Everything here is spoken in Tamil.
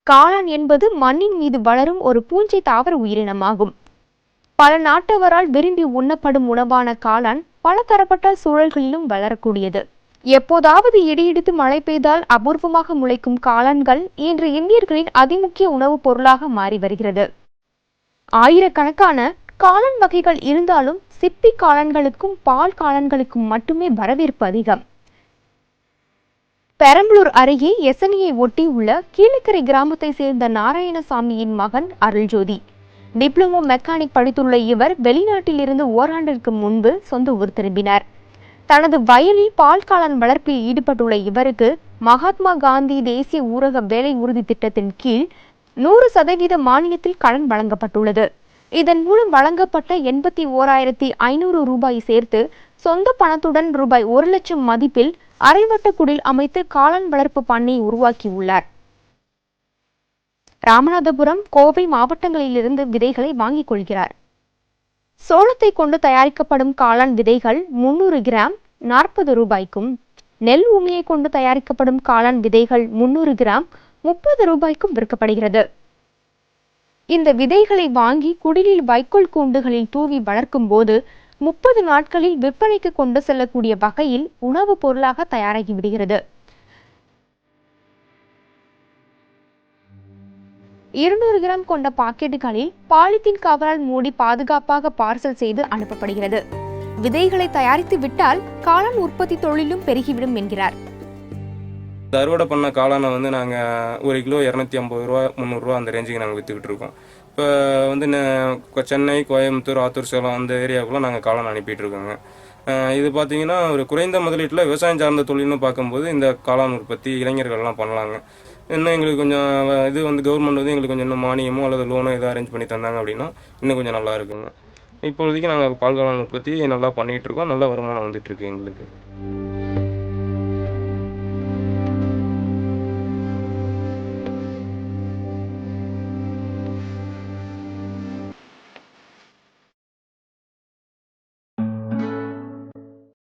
காளான் என்பது மண்ணின் மீது வளரும் ஒரு பூஞ்சை தாவர உயிரினமாகும். பல நாட்டவரால் விரும்பி உண்ணப்படும் உணவான காளான் பலதரப்பட்ட சூழல்களிலும் வளரக்கூடியது. எப்போதாவது இடியிடித்து மழை பெய்தால் அபூர்வமாக முளைக்கும் காளான்கள் இன்று இந்தியர்களின் அதிமுக்கிய உணவுப் பொருளாக மாறி வருகிறது. ஆயிரக்கணக்கான காளான் வகைகள் இருந்தாலும் சிப்பி காளான்களுக்கும் பால் காளான்களுக்கும் மட்டுமே வரவேற்பு அதிகம். பெரம்பலூர் அருகே எசனியை ஒட்டி உள்ள கீழக்கரை கிராமத்தை சேர்ந்த நாராயணசாமியின் மகன் அருள்ஜோதி. டிப்ளமோ மெக்கானிக் படித்துள்ள இவர் வெளிநாட்டில் இருந்து ஓராண்டிற்கு முன்பு சொந்த ஊர் திரும்பினார். தனது வயலில் பால் காளான் வளர்ப்பில் ஈடுபட்டுள்ள இவருக்கு மகாத்மா காந்தி தேசிய ஊரக வேலை உறுதி திட்டத்தின் கீழ் 100% மானியத்தில் கடன் வழங்கப்பட்டுள்ளது. இதன் மூலம் வழங்கப்பட்ட 81,500 ரூபாய் சேர்த்து சொந்த பணத்துடன் ரூபாய் 1,00,000 மதிப்பில் அரைவட்ட குடில் அமைத்து காளான் வளர்ப்பு பண்ணை உருவாக்கியுள்ளார். ராமநாதபுரம், கோவை மாவட்டங்களிலிருந்து விதைகளை வாங்கிக் கொள்கிறார். சோளத்தை கொண்டு தயாரிக்கப்படும் காளான் விதைகள் 300 கிராம் 40 ரூபாய்க்கும், நெல் உமியை கொண்டு தயாரிக்கப்படும் காளான் விதைகள் 300 கிராம் 30 ரூபாய்க்கும் விற்கப்படுகிறது. இந்த விதைகளை வாங்கி குடிலில் வைக்கோல் கூண்டுகளில் தூவி வளர்க்கும் போது 30 நாட்களில் விற்பனைக்கு கொண்டு செல்லக்கூடிய வகையில் உணவுப் பொருளாக தயாராகி விடுகிறது. 200 கிராம் கொண்ட பாக்கெட்டுகளில் பாலித்தீன் கவரால் மூடி பாதுகாப்பாக பார்சல் செய்து அனுப்பப்படுகிறது. விதைகளை தயாரித்து விட்டால் காளான் உற்பத்தி தொழிலும் பெருகிவிடும் என்கிறார். அறுவடை பண்ண காளானை வந்து நாங்கள் 1 கிலோ 250 ரூபா 300 ரூபா அந்த ரேஞ்சுக்கு நாங்கள் விற்றுக்கிட்டு இருக்கோம். இப்போ வந்து சென்னை, கோயம்புத்தூர், ஆத்தூர், சேலம் அந்த ஏரியாவுக்குலாம் நாங்கள் காளான் அனுப்பிட்டு இருக்கோங்க. இது பார்த்தீங்கன்னா ஒரு குறைந்த முதலீட்டில் விவசாயம் சார்ந்த தொழில்னு பார்க்கும்போது இந்த காளான் உற்பத்தி இளைஞர்கள்லாம் பண்ணலாங்க. இன்னும் எங்களுக்கு கொஞ்சம் இது வந்து கவர்மெண்ட் வந்து எங்களுக்கு கொஞ்சம் இன்னும் மானியமோ அல்லது லோனோ எதாவது அரேஞ்ச் பண்ணி தந்தாங்க அப்படின்னா இன்னும் கொஞ்சம் நல்லா இருக்குங்க. இப்போதைக்கு நாங்கள் பால் காளான் உற்பத்தி நல்லா பண்ணிகிட்டு இருக்கோம். நல்ல வருமானம் வந்துட்டுருக்கு எங்களுக்கு.